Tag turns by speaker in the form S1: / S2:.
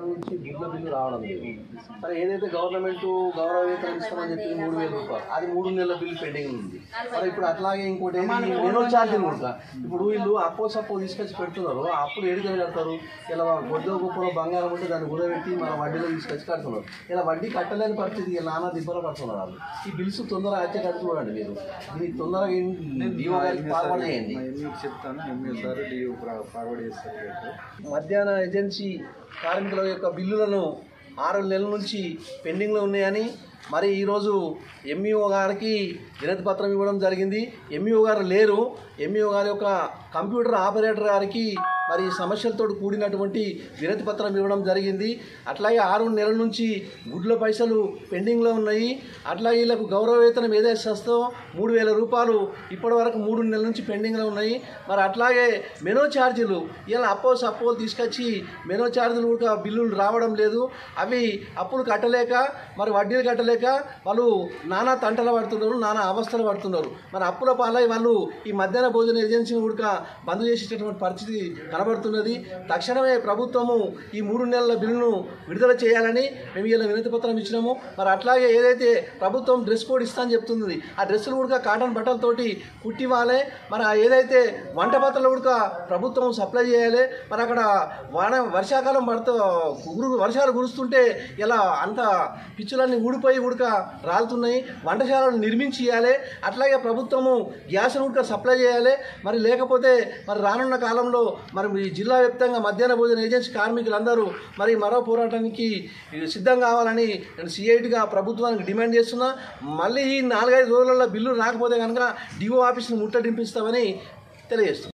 S1: నుంచి గుడ్ల బిల్లు రావడం లేదు. సరే ఏదైతే గవర్నమెంట్ గౌరవ వేతనం ఇస్తామని చెప్పి 3,000 రూపాయలు అది 3 నెలల బిల్లు పెండింగ్ ఉంది. మరి ఇప్పుడు అట్లాగే ఇంకోటి మినిమం ఛార్జీలు కూడా ఇప్పుడు వీళ్ళు సప్పో తీసుకొచ్చి పెడుతున్నారు. అప్పులు ఏడికలు కడతారు. ఇలా గొడ్డో గొప్పలో బంగారం ఉంటే దాన్ని కుదబెట్టి మన వడ్డీలో తీసుకొచ్చి కడుతున్నారు. ఇలా వడ్డీ కట్టలేని పరిస్థితి నానా దిబ్బలు పడుతున్నారు వాళ్ళు. ఈ బిల్స్ తొందరగా వచ్చే కట్టు చూడండి మీరు. దీనికి తొందరగా డిఓ గారికి ఫార్వర్డ్ చేయండి. మధ్యాహ్న ఏజెన్సీ కార్మికుల యొక్క బిల్లులను 6 నెలల నుంచి పెండింగ్లో ఉన్నాయని మరి ఈరోజు ఎంఈఓ గారికి వినతి పత్రం ఇవ్వడం జరిగింది. ఎంఈఓ గారు లేరు. ఎంఈఓ గారి యొక్క కంప్యూటర్ ఆపరేటర్ గారికి మరి సమస్యలతో కూడినటువంటి వినతి పత్రం ఇవ్వడం జరిగింది. అట్లాగే 6 నెలల నుంచి గుడ్ల పైసలు పెండింగ్లో ఉన్నాయి. అట్లాగే వీళ్ళకు గౌరవ వేతనం ఏదైతే వస్తుందో 3,000 రూపాయలు ఇప్పటి వరకు 3 నెలల నుంచి పెండింగ్లో ఉన్నాయి. మరి అట్లాగే మెనో ఛార్జీలు ఇలా సప్పోలు తీసుకొచ్చి మెనో ఛార్జీలు కూడా బిల్లులు రావడం లేదు. అవి అప్పులు కట్టలేక మరి వడ్డీలు కట్టలేక వాళ్ళు నానా తంటలు పడుతున్నారు, నానా అవస్థలు పడుతున్నారు. మరి అప్పుల పాలై వాళ్ళు ఈ మధ్యాహ్న భోజన ఏజెన్సీని కూడా బంద్ చేసేటటువంటి పరిస్థితి కనబడుతున్నది. తక్షణమే ప్రభుత్వము ఈ 3 నెలల బిల్లును విడుదల చేయాలని మేము ఇలా వినతి పత్రం ఇచ్చినాము. మరి అట్లాగే ఏదైతే ప్రభుత్వం డ్రెస్ కోడ్ ఇస్తా అని చెప్తుంది, ఆ డ్రెస్సులు కూడా కాటన్ బట్టలతోటి కుట్టివ్వాలి. మరి ఏదైతే వంట పాత్రలు కూడా ప్రభుత్వం సప్లై చేయాలి. మరి అక్కడ వర్షాకాలం వర్షాలు కురుస్తుంటే ఇలా అంత పిచ్చులన్నీ ఊడిపోయి ఉడక రాలుతున్నాయి. వంటశాలను నిర్మించి ఇవ్వాలి. అట్లాగే ప్రభుత్వము గ్యాస్ను కూడా సప్లై చేయాలి. మరి లేకపోతే మరి రానున్న కాలంలో మరి ఈ జిల్లా వ్యాప్తంగా మధ్యాహ్న భోజన ఏజెన్సీ కార్మికులందరూ మరి మరో పోరాటానికి సిద్ధం కావాలని నేను సిఐటిగా ప్రభుత్వానికి డిమాండ్ చేస్తున్నా. మళ్ళీ ఈ 4-5 రోజులలో బిల్లు రాకపోతే కనుక డిఓ ఆఫీస్ని ముట్టడింపిస్తామని తెలియజేస్తున్నాను.